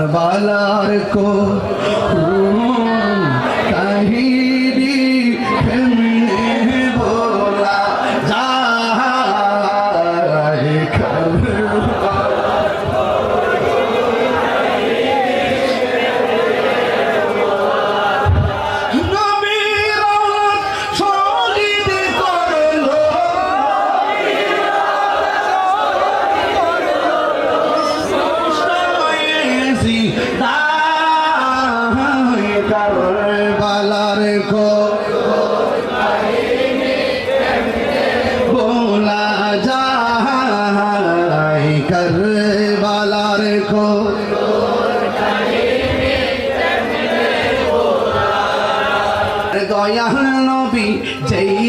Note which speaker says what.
Speaker 1: কারবালার কো কাহিনী কেমনে বলা যায় কারবালার কো বলা যায় কারবালার কো দয়াল নবী যেই